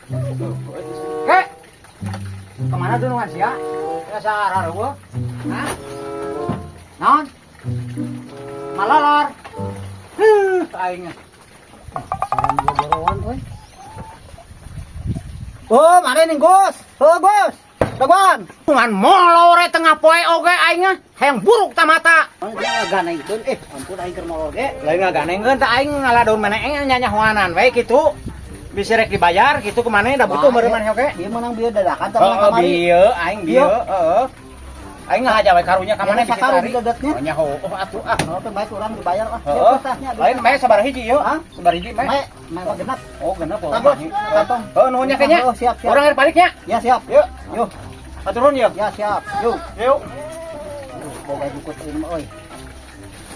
Kek. Kemana dulu Mas ya? Ya sarar gua. Hah? Naon? Malolor. Aing. Sarang gua borowan euy. Oh, mare ning Gus. Oh, Gus. Teguan. Cuman molor tengah poe oge aing hayang buruk ta mata. Ganengkeun ampun aing keur molor ge. Lain ngaganengkeun teh aing ngaladoun meneh nyanyahoanan we kitu. Bisa rek dibayar gitu kemana da butuh meureun maneh oge. Ieu meunang bieu dadakan teh kamari. Bieu aing bieu, heeh. Aing ngahaja we karunya ka maneh bisa cari. Oh nyaho atuh oh teh bae urang dibayar Ieu tasnya. Lain bae sabar hiji ieu. Sabar hiji bae. Mae genep. Oh genep oh. Kantong. Heuh nuhun nya kenya. Siap. Urang keur baliknya. Ya siap. Yuk. Aturun yuk. Ya siap. Yuk. Boga jukut ieu mah euy.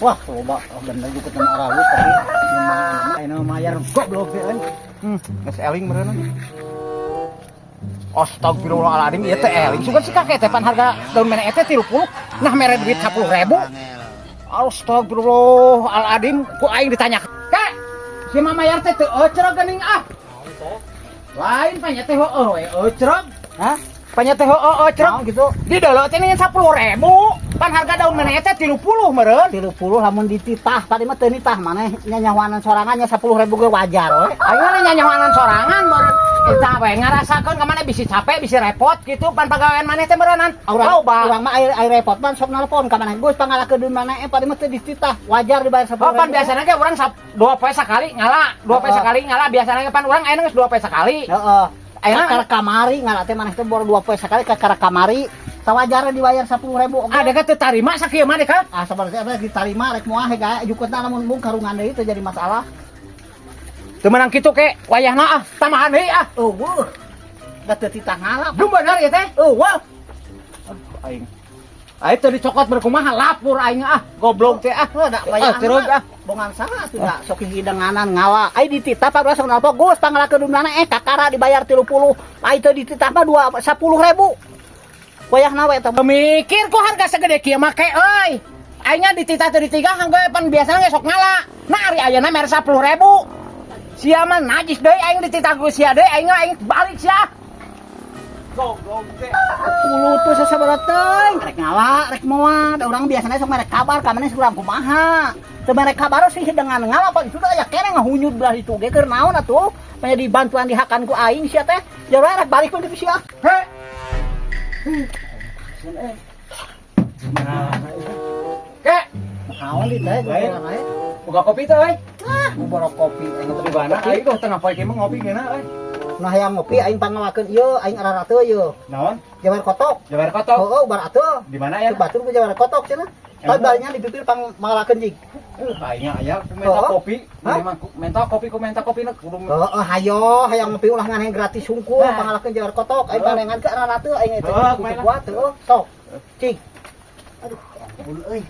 Wah, coba bener jukut nama arawut tadi. Ayeuna mayar goblok teh euy. Geus eling meureun. Astagfirullahaladzim, ieu teh eling. Sugan si kakek teh pan harga daun meneh teh 30. Nah mere duit 10.000. Astagfirullahaladzim, ku aing ditanya. Kak, si mamayar teh teu ecrog geuning ah. Lain panya teh heueuh we ecrog. Hah? Panya teh heueuh ecrog gitu. Di deuleu teh 10.000. Pan harga daun meneh teh 30 meureun. 30 lamun dititah tadi mah teu nitah maneh nyanyahoanan sorangan nya 10.000 ge wajar we. Ayeuna nyanyahoanan sorangan meureun eta we ngarasakeun ka maneh bisi capek bisi repot gitu pan pagawean maneh teh meureunan. Urang mah aya repot pan sok nelpon ka maneh Gus pangalakeun maneh tadi mah teu dititah wajar dibayar 10.000. Pan biasana ge urang 2 poe sakali ngala, 2 poe sakali ngala biasana ge pan urang ayeuna geus 2 poe sakali. Heeh. Ayeuna ka kamari ngala teh maneh teh bor 2 poe sakali ka kamari. Tawajarna dibayar 10.000 oke. Ada ka teu tarima sakieu mah deka? Ah sabar teh ditarima rek moal hega jukutna lamun mung karungan deui teh jadi masalah. Teu meunang kitu ke wayahna ah tamahan deui ah. Eueuh. Da teu titah ngala. Duh bener ieu teh. Eueuh. Aing. Aing teu dicokot berkumaha lapur aing ah goblok teh ah. Da wayahna. Terus ah bongan saha tuh da sok hidanganan ngala. Aing dititah pak sok nalpo Gus pangalakeun mana kakara dibayar 30. Aing teu dititah mah 10.000. Wayahna we teh mikir ku harga segede kieu make euy. Aingna dititah teu ditigah hangge pan biasana ge sok ngala. Nah ari ayeuna mere 10.000. Sia mah najis deui aing dititah ku sia deui aing balik sia. Goblok teh. Ulu teh sasabarat teuing rek ngala rek moal. Da urang biasana sok mere kabar ka maneh urang kumaha. Teu mere kabar sih dengan ngala pan sudah aya keneh ngahunyud belah itu ge keur naon atuh? Panya dibantuan dihakan ku aing sia teh. Jero rek balik ku sia. He. Kek, naon di teh boga kopi teh euy. Boga kopi aing teh bana aing tuh tengah poe kieu ngopi geuna euy. Nah hayang ngopi aing pangalakeun ieu aing arara teu ieu. Naon? Jawer kotok. Jawer kotok. Heueuh bar atuh. Di mana ya? Batur ku jawer kotok cenah. Tadi nya di pipir pangalakeun jig. Aingnya aya minta kopi. Minta kopi ku minta kopi na kudu. Heeh, hayo hayang ngopi ulah nganeh gratis hungkul pangalakeun jawer kotok. Aing parengan ke arara teu aing teh kuat teu. Sok. Cing. Aduh, ampun euy.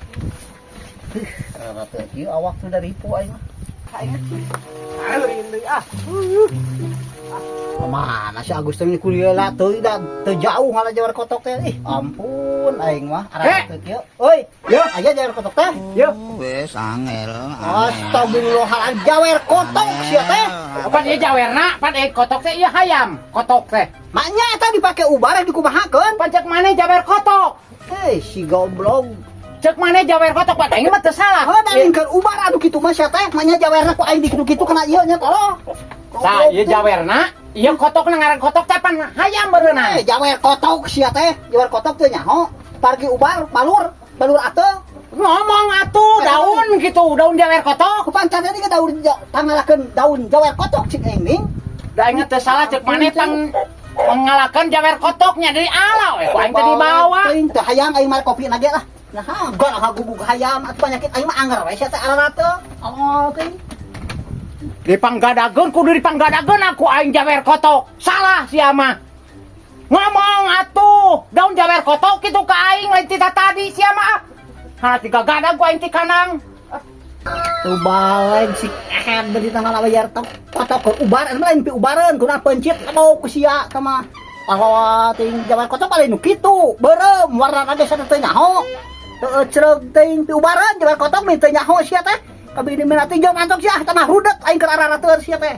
Arara teu ieu awak teh dari ripu aing mah. Aing. Deui ah. Mana si Agus teh kuliah lah teu jauh ngalah jawer kotok teh. Ih, ampun aing mah arara teu kieu. Euy, yeuh aya jawer kotok teh. Yeuh. Wes angel. Astagfirullahaladzim jawer kotok sia teh. Pan ieu jawerna, pan kotok teh ieu hayam, kotok teh. Maknya eta dipake ubar dikumahakeun. Pan cek maneh jawer kotok. Hei, si goblok. Cek maneh jawer kotok pan aing mah teu salah. Heuh, da ingkeun ubar atuh kitu mah sia teh. Maknya jawerna ku aing dikitu-kitu kena ieu nya tolong. Tah, ieu jawerna, ieu kotokna ngaran kotok teh pan hayam beureunan. Jawer kotok sia teh, jawer kotok teh nyaho. Pargi ubar, balur atuh. Ngomong atuh daun gitu, daun jawer kotok. Kupancan tadi ke daun pangalakeun daun jawer kotok cik aing. Da inget teh salah cek maneh pangalakeun jawer kotoknya dari ala we, aing teh dibawa. Teuing teh hayang aing mah kopi nage lah. Nah, gol gugug hayam atuh penyakit aing mah anger we sia teh arara teh. Oh, teuing. Dipanggadageun kudu dipanggadageun aku aing jawer kotok. Salah sia mah. Ngomong atuh, daun jawer kotok kitu ka aing lain tita tadi sia mah. Ha tiga gadag ku aing ti kanang. Tuh balen si ehem beri tanggal bayar kotok ke ubar, lain pi ubareun kuna pencit abo ku sia teh mah. Pahoa ting jawer kotok balen nu kitu, beureum warna ge sada teu nyaho. Teu cereug ting pi ubareun jawer kotok mi teu nyaho sia teh. Kabini minati jom antok sia teh mah rudek aing keur arara teu sia teh.